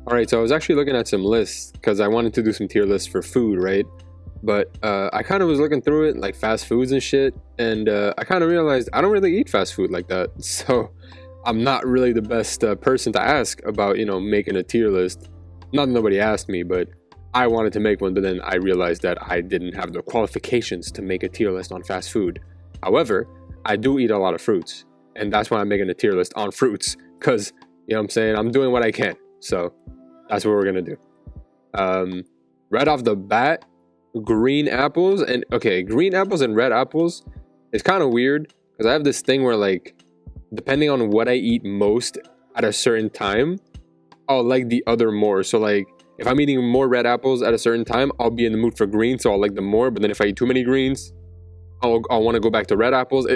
All right, so I was actually looking at some lists because I wanted to do some tier lists for food, right? But I kind of was looking through it, like fast foods and shit, and I kind of realized I don't really eat fast food like that. So I'm not really the best person to ask about, making a tier list. Not that nobody asked me, but I wanted to make one, but then I realized that I didn't have the qualifications to make a tier list on fast food. However, I do eat a lot of fruits, and that's why I'm making a tier list on fruits, because, you know what I'm saying, I'm doing what I can. So that's what we're gonna do. Right off the bat, green apples and red apples is kind of weird because I have this thing where, like, depending on what I eat most at a certain time, I'll like the other more. So, like, if I'm eating more red apples at a certain time, I'll be in the mood for green, so I'll like them more. But then if I eat too many greens, I'll want to go back to red apples.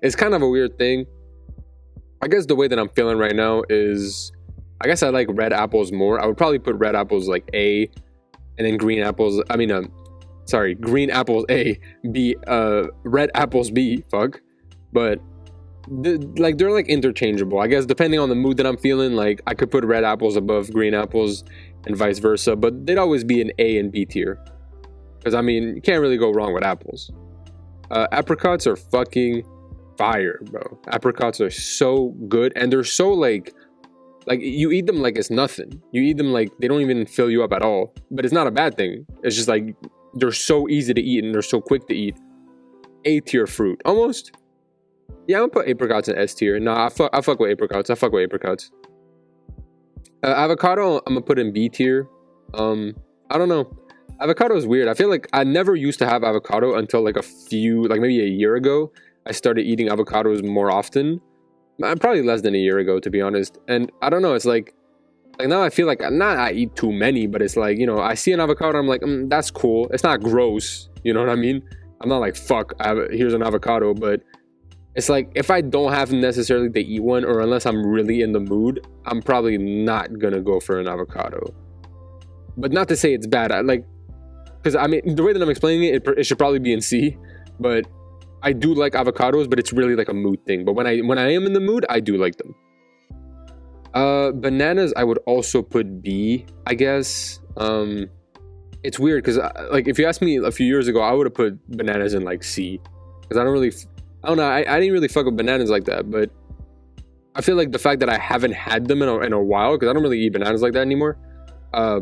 It's kind of a weird thing. I guess the way that I'm feeling right now is, I guess I like red apples more. I would probably put red apples like A, and then green apples A, B, red apples B, fuck. But they're like interchangeable. I guess depending on the mood that I'm feeling, like I could put red apples above green apples and vice versa, but they'd always be an A and B tier. Because, I mean, you can't really go wrong with apples. Apricots are fucking fire, bro. Apricots are so good, and they're so like you eat them like it's nothing. You eat them like they don't even fill you up at all. But it's not a bad thing. It's just like they're so easy to eat and they're so quick to eat. A tier fruit, almost. Yeah, I'm gonna put apricots in S tier. Nah, I fuck with apricots. Avocado, I'm gonna put in B tier. I don't know. Avocado is weird. I feel like I never used to have avocado until like maybe a year ago. I started eating avocados more often. Probably less than a year ago, to be honest. And I don't know, it's like now I feel like not I eat too many, but it's like, I see an avocado, I'm like, that's cool. It's not gross, you know what I mean? I'm not like, fuck, here's an avocado. But it's like, if I don't have necessarily to eat one, or unless I'm really in the mood, I'm probably not gonna go for an avocado. But not to say it's bad. Because I mean, the way that I'm explaining it should probably be in C. But I do like avocados, but it's really like a mood thing. But when I am in the mood, I do like them. Bananas, I would also put B, I guess. It's weird because like if you asked me a few years ago, I would have put bananas in like C, because I don't know. I didn't really fuck with bananas like that. But I feel like the fact that I haven't had them in a while, because I don't really eat bananas like that anymore. I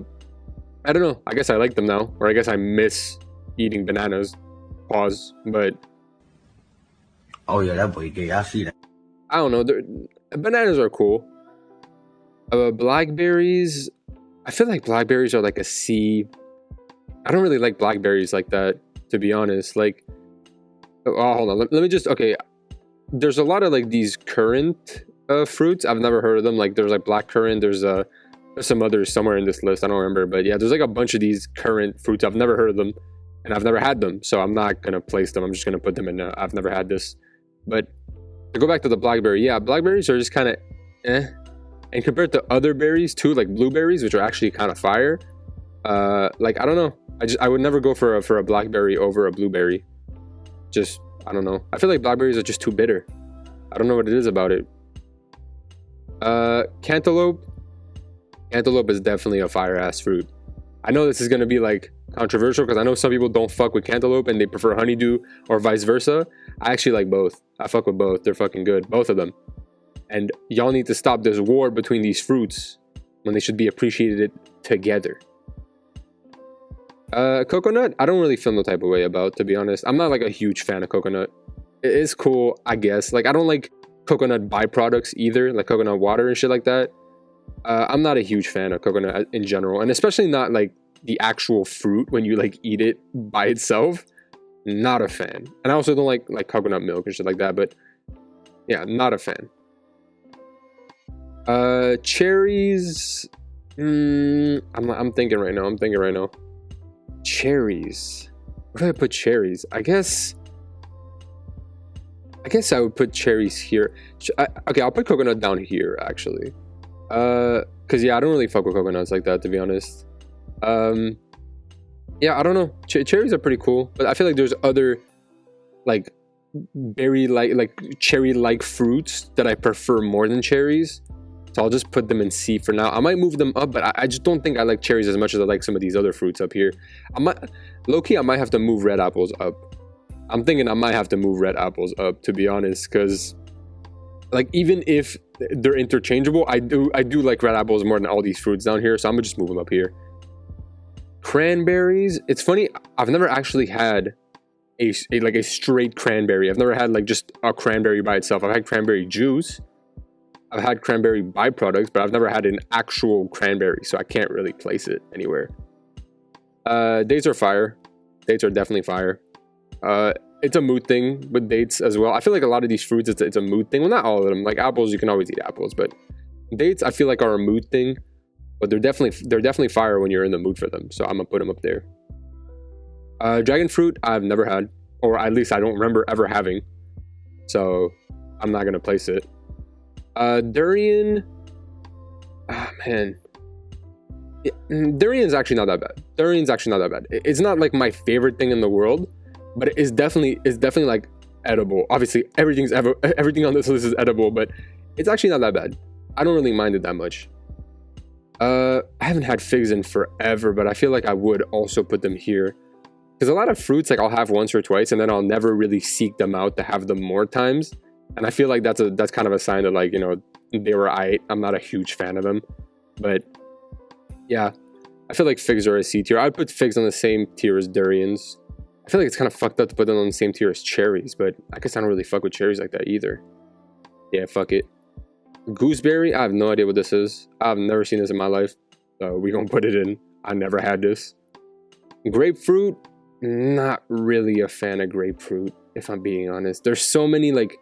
don't know. I guess I like them now, or I guess I miss eating bananas. Pause. But oh yeah, that boy gay. I see that. I don't know. Bananas are cool. Blackberries, I feel like blackberries are like a C. I don't really like blackberries like that, to be honest. Like, oh, hold on. Let me just, okay. There's a lot of like these currant fruits. I've never heard of them. Like, there's like blackcurrant. There's some others somewhere in this list. I don't remember. But yeah, there's like a bunch of these currant fruits. I've never heard of them, and I've never had them. So I'm not going to place them. I'm just going to put them in I've never had this. But to go back to the blackberry, yeah, blackberries are just kind of eh. And compared to other berries too, like blueberries, which are actually kind of fire, like, I don't know. I would never go for a blackberry over a blueberry. Just, I don't know. I feel like blackberries are just too bitter. I don't know what it is about it. Cantaloupe. Cantaloupe is definitely a fire ass fruit. I know this is gonna be like controversial because I know some people don't fuck with cantaloupe and they prefer honeydew or vice versa. I actually like both. I fuck with both. They're fucking good, both of them. And y'all need to stop this war between these fruits when they should be appreciated together. Coconut, I don't really feel no type of way about, to be honest. I'm not like a huge fan of coconut. It is cool, I guess. Like, I don't like coconut byproducts either, like coconut water and shit like that. I'm not a huge fan of coconut in general, and especially not like the actual fruit when you like eat it by itself. Not a fan. And I also don't like coconut milk and shit like that, but yeah, not a fan. Cherries. I'm thinking right now. Cherries. Where do I put cherries? I guess I would put cherries here. Okay, I'll put coconut down here actually. Cause yeah, I don't really fuck with coconuts like that, to be honest. Yeah, I don't know. Cherries are pretty cool, but I feel like there's other like berry like cherry like fruits that I prefer more than cherries. So I'll just put them in C for now. I might move them up, but I just don't think I like cherries as much as I like some of these other fruits up here. Low-key, I might have to move red apples up. I'm thinking I might have to move red apples up, to be honest, because like even if they're interchangeable, I do like red apples more than all these fruits down here, so I'm gonna just move them up here. Cranberries, it's funny, I've never actually had a straight cranberry. I've never had like just a cranberry by itself. I've had cranberry juice, I've had cranberry byproducts, but I've never had an actual cranberry, so I can't really place it anywhere. Dates are fire. Dates are definitely fire. It's a mood thing with dates as well. I feel like a lot of these fruits, it's a mood thing. Well, not all of them. Like apples, you can always eat apples, but dates I feel like are a mood thing. But they're definitely fire when you're in the mood for them. So I'm gonna put them up there. Dragon fruit I've never had, or at least I don't remember ever having. So I'm not gonna place it. Durian, man, durian's actually not that bad. Durian's actually not that bad. It's not like my favorite thing in the world, but it's definitely like edible. Obviously, everything on this list is edible, but it's actually not that bad. I don't really mind it that much. I haven't had figs in forever, but I feel like I would also put them here. Because a lot of fruits, like I'll have once or twice, and then I'll never really seek them out to have them more times. And I feel like that's kind of a sign that, like, you know, they were I'm not a huge fan of them. But yeah, I feel like figs are a C tier. I'd put figs on the same tier as durians. I feel like it's kind of fucked up to put them on the same tier as cherries, but I guess I don't really fuck with cherries like that either. Yeah, fuck it. Gooseberry, I have no idea what this is. I've never seen this in my life, so we gonna put it in. I never had this. Grapefruit, not really a fan of grapefruit, if I'm being honest. There's so many like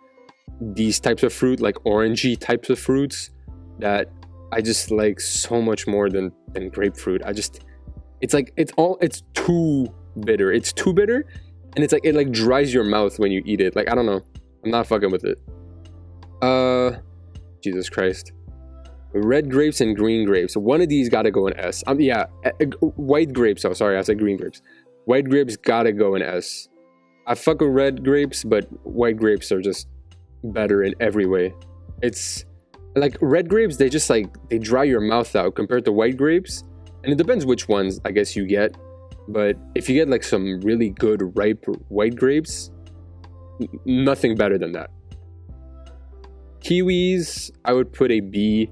these types of fruit, like orangey types of fruits, that I just like so much more than grapefruit. It's too bitter. It's too bitter, and it's like it like dries your mouth when you eat it. Like, I don't know. I'm not fucking with it. Jesus Christ. Red grapes and green grapes. One of these gotta go in S. Yeah, white grapes. Oh, sorry, I said green grapes. White grapes gotta go in S. I fuck with red grapes, but white grapes are just better in every way. It's like red grapes, they just like, they dry your mouth out compared to white grapes. And it depends which ones, I guess, you get. But if you get like some really good ripe white grapes, nothing better than that. Kiwis, I would put a B.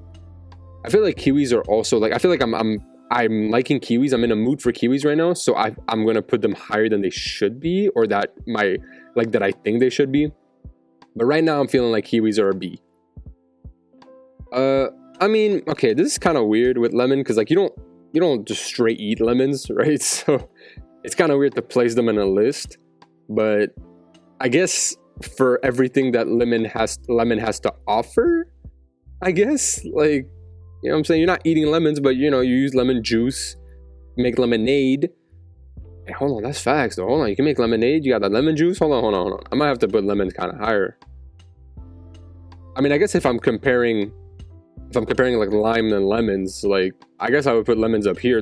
I feel like kiwis are also like, I feel like I'm liking kiwis. I'm in a mood for kiwis right now, so I'm gonna put them higher than they should be, or that I think they should be. But right now I'm feeling like kiwis are a B. I mean, okay, this is kind of weird with lemon, because like you don't just straight eat lemons, right? So it's kind of weird to place them in a list, but I guess for everything that lemon has to offer, I guess, like, you know what I'm saying? You're not eating lemons, but you know, you use lemon juice, make lemonade. Hey, hold on, that's facts though. Hold on, you can make lemonade, you got that lemon juice. Hold on. I might have to put lemons kind of higher. I mean, I guess if I'm comparing like lime and lemons, like, I guess I would put lemons up here.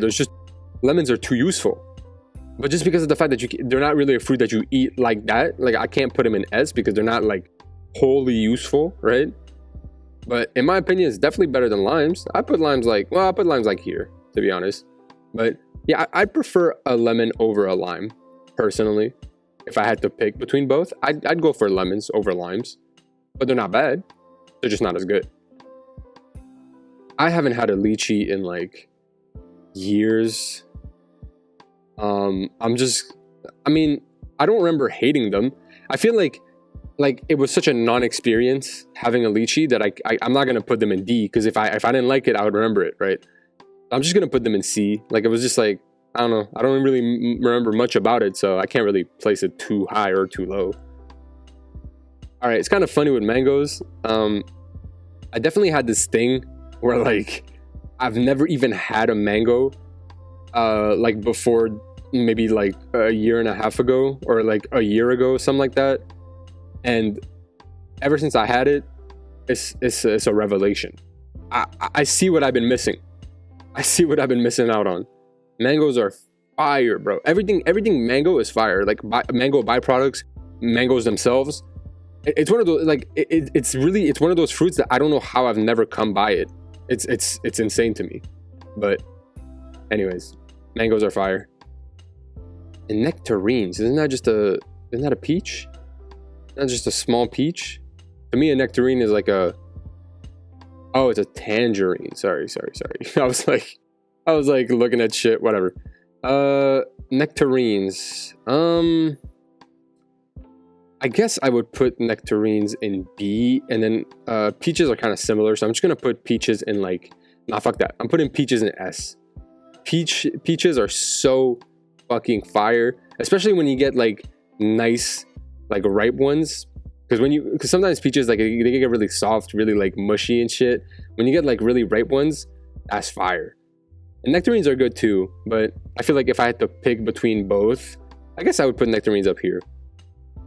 Lemons are too useful. But just because of the fact that they're not really a fruit that you eat like that, like I can't put them in S because they're not like wholly useful, right? But in my opinion, it's definitely better than limes. I put limes like here, to be honest. But yeah, I prefer a lemon over a lime, personally. If I had to pick between both, I'd go for lemons over limes. But they're not bad. They're just not as good. I haven't had a lychee in like years. I don't remember hating them. I feel like it was such a non-experience having a lychee that I'm not gonna put them in D, because if I didn't like it, I would remember it, right? I'm just gonna put them in C. Like, it was just like, I don't know, I don't really remember much about it, so I can't really place it too high or too low. All right, it's kind of funny with mangoes. I definitely had this thing where like I've never even had a mango like before, maybe like a year and a half ago, or like a year ago, something like that. And ever since I had it, it's a revelation. I see what I've been missing. I see what I've been missing out on. Mangoes are fire, bro. Everything mango is fire. Like mango byproducts, mangoes themselves. It's one of those, like, it's one of those fruits that I don't know how I've never come by it. It's insane to me. But anyways, mangoes are fire. And nectarines, isn't that a peach? Not just a small peach. To me, a nectarine is like it's a tangerine. Sorry. I was like looking at shit. Whatever. Nectarines. I guess I would put nectarines in B, and then peaches are kind of similar, so I'm just gonna put peaches in like, nah, fuck that. I'm putting peaches in S. Peaches are so fucking fire, especially when you get like nice, like ripe ones. Because sometimes peaches like they get really soft, really like mushy and shit. When you get like really ripe ones, that's fire. And nectarines are good too, but I feel like if I had to pick between both, I guess I would put nectarines up here.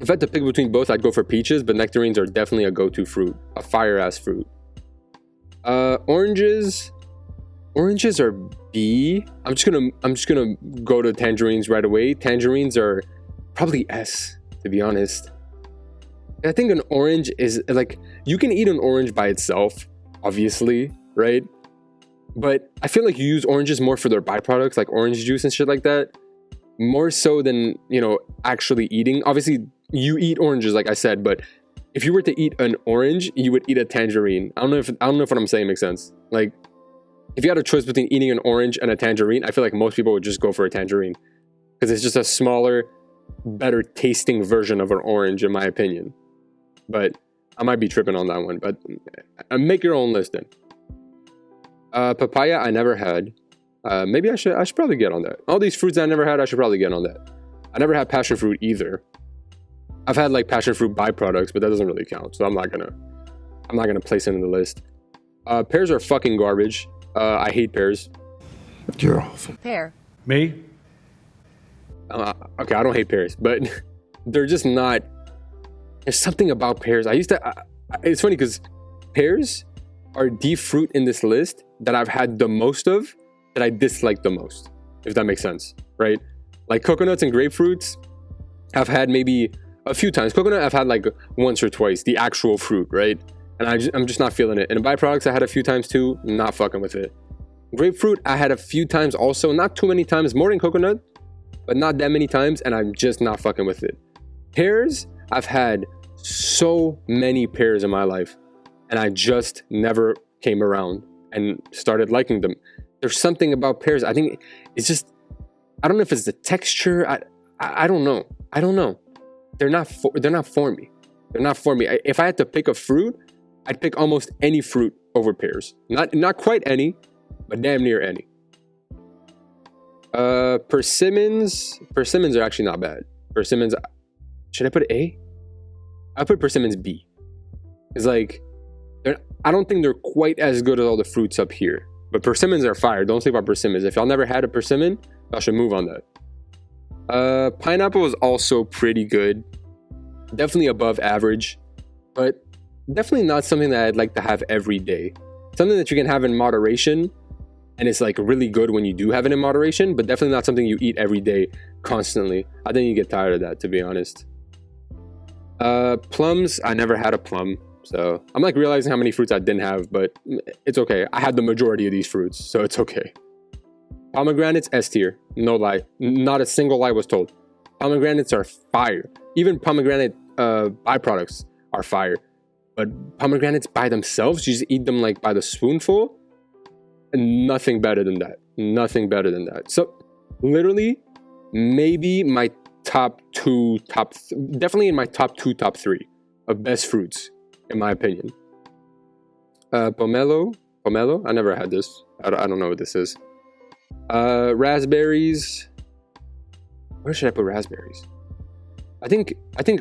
If I had to pick between both, I'd go for peaches, but nectarines are definitely a go-to fruit, a fire-ass fruit. Oranges are B. I'm just gonna go to tangerines right away. Tangerines are probably S, to be honest. I think an orange is like, you can eat an orange by itself, obviously, right? But I feel like you use oranges more for their byproducts, like orange juice and shit like that, more so than, actually eating. Obviously, you eat oranges, like I said, but if you were to eat an orange, you would eat a tangerine. I don't know if what I'm saying makes sense. Like, if you had a choice between eating an orange and a tangerine, I feel like most people would just go for a tangerine because it's just a smaller, better tasting version of an orange, in my opinion. But I might be tripping on that one. But make your own list then. Papaya, I never had. Maybe I should probably get on that. All these fruits I never had, I should probably get on that. I never had passion fruit either. I've had like passion fruit byproducts, but that doesn't really count. So I'm not gonna place it in the list. Pears are fucking garbage. I hate pears. You're awful. Pear. Me? Okay, I don't hate pears, but they're just not. There's something about pears. It's funny because pears are the fruit in this list that I've had the most of that I dislike the most, if that makes sense, right? Like coconuts and grapefruits, I've had maybe a few times. Coconut, I've had like once or twice, the actual fruit, right? And I'm just not feeling it. And byproducts, I had a few times too, not fucking with it. Grapefruit, I had a few times also, not too many times, more than coconut, but not that many times, and I'm just not fucking with it. Pears, I've had so many pears in my life, and I just never came around and started liking them. There's something about pears. I think it's just, I don't know if it's the texture. I don't know. They're not for me. They're not for me. If I had to pick a fruit, I'd pick almost any fruit over pears. Not quite any, but damn near any. Persimmons are actually not bad. Persimmons, should I put A? I put persimmons B. It's like, I don't think they're quite as good as all the fruits up here. But persimmons are fire. Don't sleep on persimmons. If y'all never had a persimmon, y'all should move on that. Pineapple is also pretty good. Definitely above average. But definitely not something that I'd like to have every day. Something that you can have in moderation. And it's like really good when you do have it in moderation. But definitely not something you eat every day constantly. I think you get tired of that, to be honest. Plums, I never had a plum. So I'm like realizing how many fruits I didn't have, but it's okay. I had the majority of these fruits, so it's okay. Pomegranates, S tier. No lie. Not a single lie was told. Pomegranates are fire. Even pomegranate byproducts are fire. But pomegranates by themselves, you just eat them like by the spoonful. And nothing better than that. Nothing better than that. So literally, maybe my definitely in my top 3 of best fruits, in my opinion. Pomelo, I never had this. I don't know what this is. Raspberries. Where should I put raspberries? I think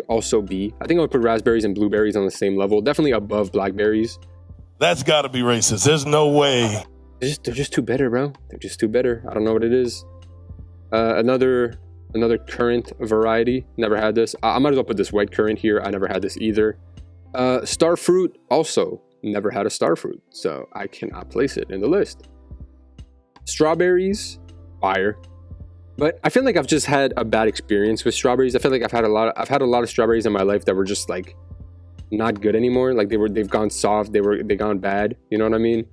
also B. I think I would put raspberries and blueberries on the same level. Definitely above blackberries. That's gotta be racist. There's no way. They're just too bitter, bro. They're just too bitter. I don't know what it is. Another currant variety. Never had this. I might as well put this white currant here. I never had this either. Star fruit, also never had a star fruit, so I cannot place it in the list. Strawberries, fire. But I feel like I've just had a bad experience with strawberries. I feel like I've had a lot of strawberries in my life that were just like not good anymore. Like they've gone soft, they've gone bad. You know what I mean?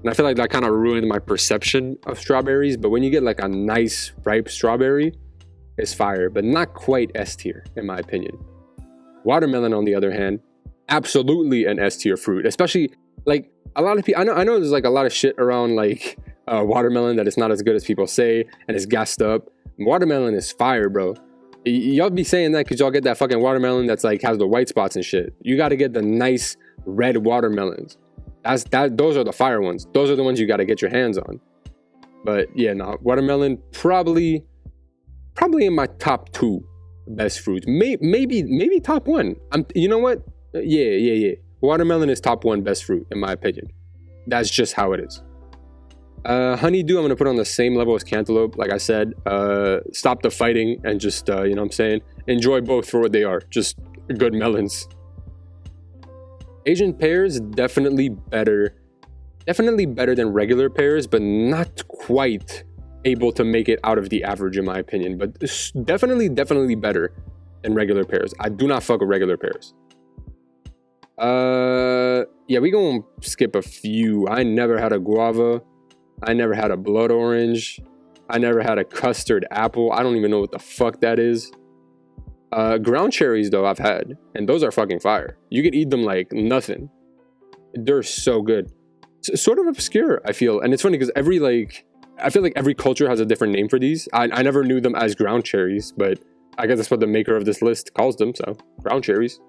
And I feel like that kind of ruined my perception of strawberries. But when you get like a nice ripe strawberry, it's fire, but not quite S tier in my opinion. Watermelon, on the other hand, absolutely an S tier fruit. Especially like a lot of people, I know there's like a lot of shit around like watermelon that it's not as good as people say and it's gassed up. Watermelon is fire, bro. Y'all be saying that because y'all get that fucking watermelon that's like has the white spots and shit. You got to get the nice red watermelons. Those are the fire ones. Those are the ones you got to get your hands on. But yeah, no, watermelon probably in my top 2 best fruits. Maybe top 1. You know what? Yeah. Watermelon is top 1 best fruit in my opinion. That's just how it is. Honeydew, I'm gonna put on the same level as cantaloupe. Like I said, stop the fighting and just you know what I'm saying, enjoy both for what they are, just good melons. Asian pears, definitely better than regular pears, but not quite able to make it out of the average in my opinion, but definitely better than regular pears. I do not fuck with regular pears. Yeah, we gonna skip a few. I never had a guava. I never had a blood orange. I never had a custard apple. I don't even know what the fuck that is. Ground cherries though I've had, and those are fucking fire. You could eat them like nothing. They're so good. It's sort of obscure, I feel, and it's funny because I feel like every culture has a different name for these. I never knew them as ground cherries, but I guess that's what the maker of this list calls them, so ground cherries.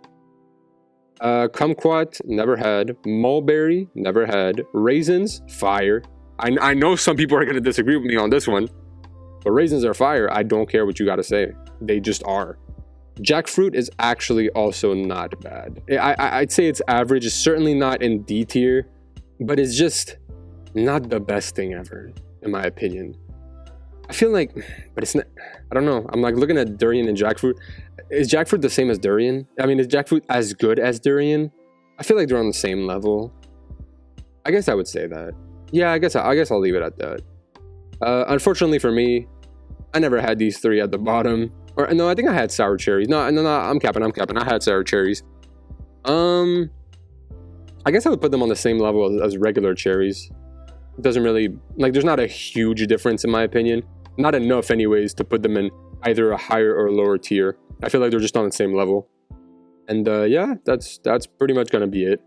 Kumquat, never had. Mulberry, never had. Raisins, fire. I know some people are going to disagree with me on this one, but raisins are fire. I don't care what you got to say. They just are. Jackfruit is actually also not bad. I'd say it's average. It's certainly not in D tier, but it's just not the best thing ever, in my opinion. I feel like, but it's not, I don't know. I'm like looking at durian and jackfruit. Is jackfruit the same as durian? I mean, is jackfruit as good as durian? I feel like they're on the same level. I guess I would say that. Yeah, I guess I'll leave it at that. Unfortunately for me, I never had these 3 at the bottom. Or no, I think I had sour cherries. No, I'm capping. I had sour cherries. I guess I would put them on the same level as regular cherries. It doesn't really, like, there's not a huge difference in my opinion. Not enough anyways to put them in either a higher or a lower tier. I feel like they're just on the same level. And yeah, that's pretty much gonna be it.